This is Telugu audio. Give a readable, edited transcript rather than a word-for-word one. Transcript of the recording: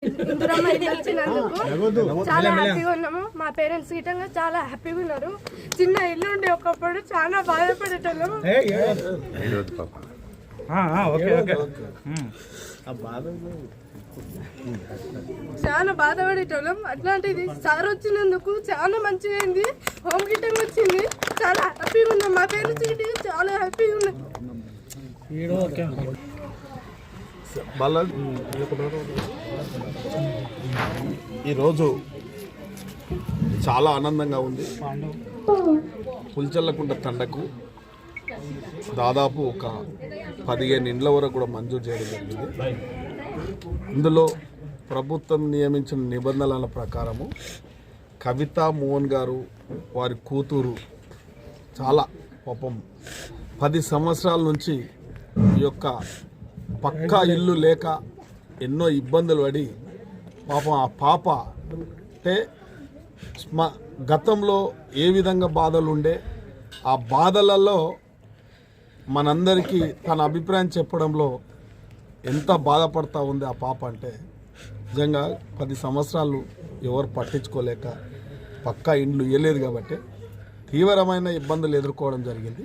ఇందిరమ్మ ఇల్లు వచ్చినందుకు చాలా హ్యాపీగా ఉన్నాము. మా పేరెంట్స్ గిట్టంగా చాలా హ్యాపీగా ఉన్నారు. చిన్న ఇల్లు ఉండే ఒకప్పుడు చాలా బాధపడేటోళ్ళము. చాలా బాధపడేటోళ్ళం. అట్లాంటిది సార్ వచ్చినందుకు చాలా మంచిగా అయింది. హోమ్ గిట్టంగా వచ్చింది. చాలా హ్యాపీగా ఉన్నాం. మా పేరెంట్స్ గిట్టంగా చాలా హ్యాపీగా ఉన్నాం. ఈరోజు చాలా ఆనందంగా ఉంది. పుల్చల్లకుంట తండకు దాదాపు ఒక 15 ఇండ్ల వరకు కూడా మంజూరు చేయడం జరిగింది. ఇందులో ప్రభుత్వం నియమించిన నిబంధనల ప్రకారము కవితా మోహన్ గారు వారి కూతురు చాలా పాపం 10 సంవత్సరాల నుంచి ఈ యొక్క పక్కా ఇల్లు లేక ఎన్నో ఇబ్బందులు పడి పాపం ఆ పాప అంటే గతంలో ఏ విధంగా బాధలు ఉండే ఆ బాధలలో మనందరికీ తన అభిప్రాయం చెప్పడంలో ఎంత బాధపడతా ఉంది ఆ పాప అంటే నిజంగా 10 సంవత్సరాలు ఎవరు పట్టించుకోలేక పక్కా ఇండ్లు ఇవ్వలేదు కాబట్టి తీవ్రమైన ఇబ్బందులు ఎదుర్కోవడం జరిగింది.